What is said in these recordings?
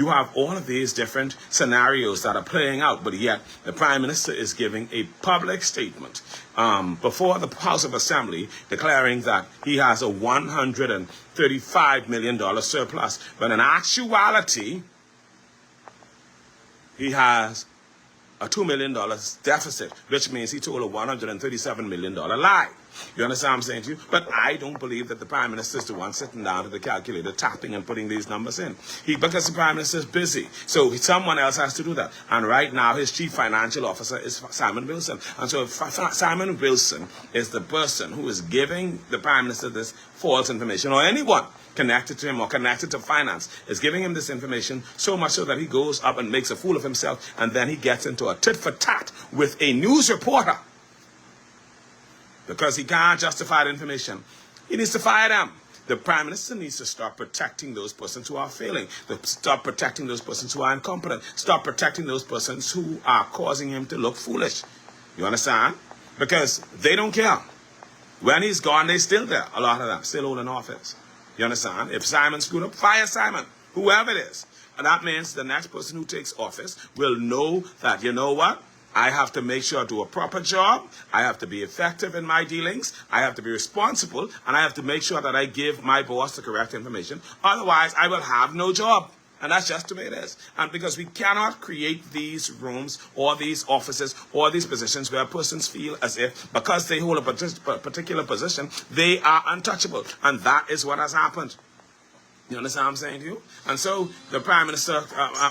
you have all of these different scenarios that are playing out, but yet the Prime Minister is giving a public statement before the House of Assembly declaring that he has a $135 million surplus, but in actuality, he has a $2 million deficit, which means he told a $137 million lie. You understand what I'm saying to you? But I don't believe that the Prime Minister is the one sitting down to the calculator, tapping and putting these numbers in. Because the Prime Minister is busy. So someone else has to do that. And right now, his Chief Financial Officer is Simon Wilson. And so Simon Wilson is the person who is giving the Prime Minister this false information, or anyone connected to him or connected to finance is giving him this information, so much so that he goes up and makes a fool of himself, and then he gets into a tit-for-tat with a news reporter because he can't justify the information. He needs to fire them. The Prime Minister needs to start protecting those persons who are failing, start protecting those persons who are incompetent, start protecting those persons who are causing him to look foolish. You understand? Because they don't care. When he's gone, they're still there. A lot of them still holding office. You understand? If Simon screwed up, fire Simon, whoever it is. And that means the next person who takes office will know that, you know what? I have to make sure I do a proper job. I have to be effective in my dealings. I have to be responsible. And I have to make sure that I give my boss the correct information. Otherwise, I will have no job. And that's just the way it is. And because we cannot create these rooms or these offices or these positions where persons feel as if because they hold a particular position, they are untouchable. And that is what has happened. You understand what I'm saying to you? And so the Prime Minister,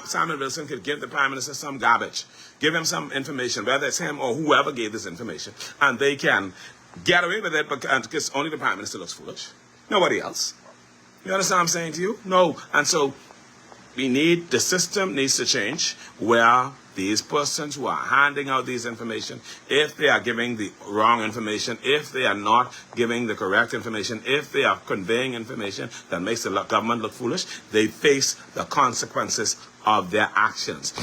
Simon Wilson, could give the Prime Minister some garbage. Give him some information, whether it's him or whoever gave this information. And they can get away with it because only the Prime Minister looks foolish. Nobody else. You understand what I'm saying to you? No. And so the system needs to change where these persons who are handing out these information, if they are giving the wrong information, if they are not giving the correct information, if they are conveying information that makes the government look foolish, they face the consequences of their actions.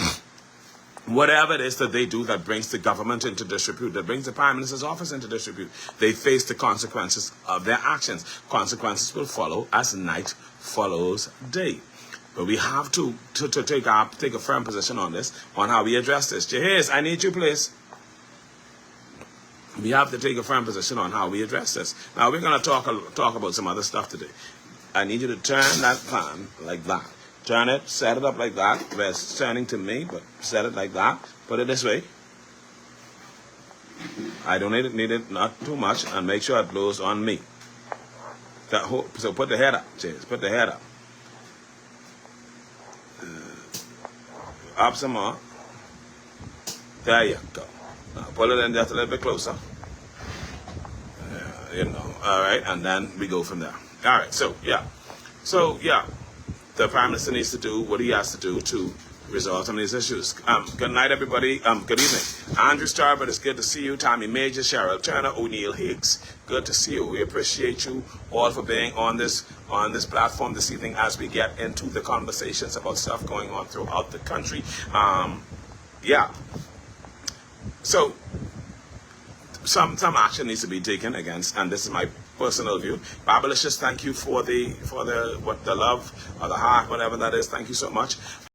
Whatever it is that they do that brings the government into disrepute, that brings the Prime Minister's office into disrepute, they face the consequences of their actions. Consequences will follow as night follows day. But we have to take a firm position on this, on how we address this. Jahiz, I need you, please. We have to take a firm position on how we address this. Now, we're going to talk about some other stuff today. I need you to turn that fan like that. Turn it, set it up like that, where it's turning to me, but set it like that. Put it this way. I don't need it not too much, and make sure it blows on me. So put the head up, Jahiz. Put the head up. Up some more. There you go. Now pull it in just a little bit closer. All right, and then we go from there. All right, so yeah, the Prime Minister needs to do what he has to do to resolve some of these issues. Good night, everybody. Good evening. Andrew Starbird, it's good to see you. Tommy Major, Cheryl Turner, O'Neill Higgs, good to see you. We appreciate you all for being on this platform this evening as we get into the conversations about stuff going on throughout the country. So some action needs to be taken against, and this is my personal view. Babylicious, thank you for the love or the heart, whatever that is. Thank you so much.